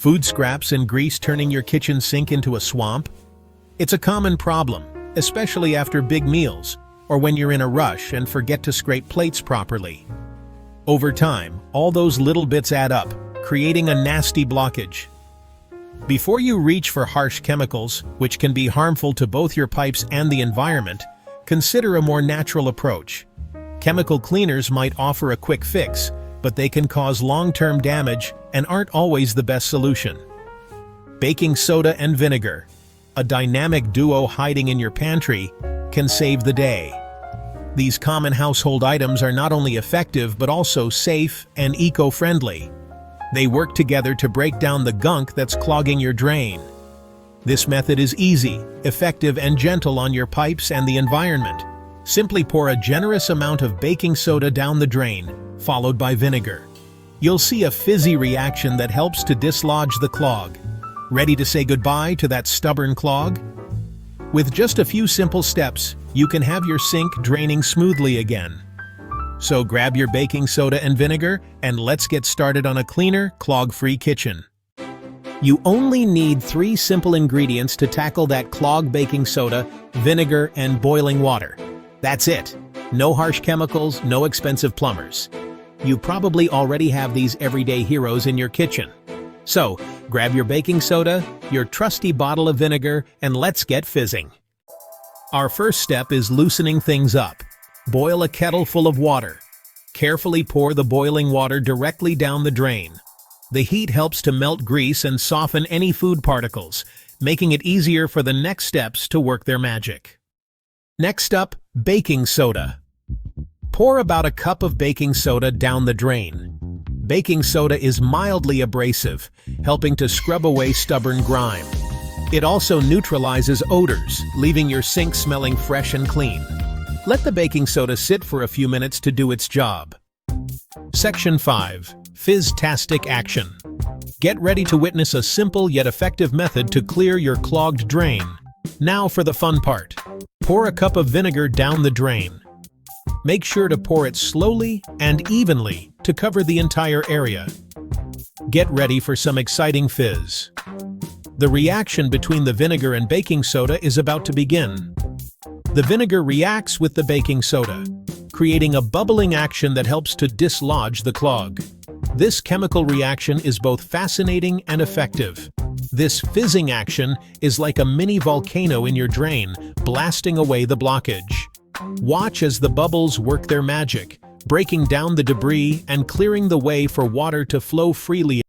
Food scraps and grease turning your kitchen sink into a swamp? It's a common problem, especially after big meals, or when you're in a rush and forget to scrape plates properly. Over time, all those little bits add up, creating a nasty blockage. Before you reach for harsh chemicals, which can be harmful to both your pipes and the environment, consider a more natural approach. Chemical cleaners might offer a quick fix, but they can cause long-term damage and aren't always the best solution. Baking soda and vinegar, a dynamic duo hiding in your pantry, can save the day. These common household items are not only effective but also safe and eco-friendly. They work together to break down the gunk that's clogging your drain. This method is easy, effective, and gentle on your pipes and the environment. Simply pour a generous amount of baking soda down the drain, followed by vinegar. You'll see a fizzy reaction that helps to dislodge the clog. Ready to say goodbye to that stubborn clog? With just a few simple steps, you can have your sink draining smoothly again. So grab your baking soda and vinegar, and let's get started on a cleaner, clog-free kitchen. You only need 3 simple ingredients to tackle that clog: baking soda, vinegar, and boiling water. That's it. No harsh chemicals, no expensive plumbers. You probably already have these everyday heroes in your kitchen. So, grab your baking soda, your trusty bottle of vinegar, and let's get fizzing. Our first step is loosening things up. Boil a kettle full of water. Carefully pour the boiling water directly down the drain. The heat helps to melt grease and soften any food particles, making it easier for the next steps to work their magic. Next up, baking soda. Pour about a cup of baking soda down the drain. Baking soda is mildly abrasive, helping to scrub away stubborn grime. It also neutralizes odors, leaving your sink smelling fresh and clean. Let the baking soda sit for a few minutes to do its job. Section 5. Fizz-tastic action. Get ready to witness a simple yet effective method to clear your clogged drain. Now for the fun part. Pour a cup of vinegar down the drain. Make sure to pour it slowly and evenly to cover the entire area. Get ready for some exciting fizz. The reaction between the vinegar and baking soda is about to begin. The vinegar reacts with the baking soda, creating a bubbling action that helps to dislodge the clog. This chemical reaction is both fascinating and effective. This fizzing action is like a mini volcano in your drain, blasting away the blockage. Watch as the bubbles work their magic, breaking down the debris and clearing the way for water to flow freely.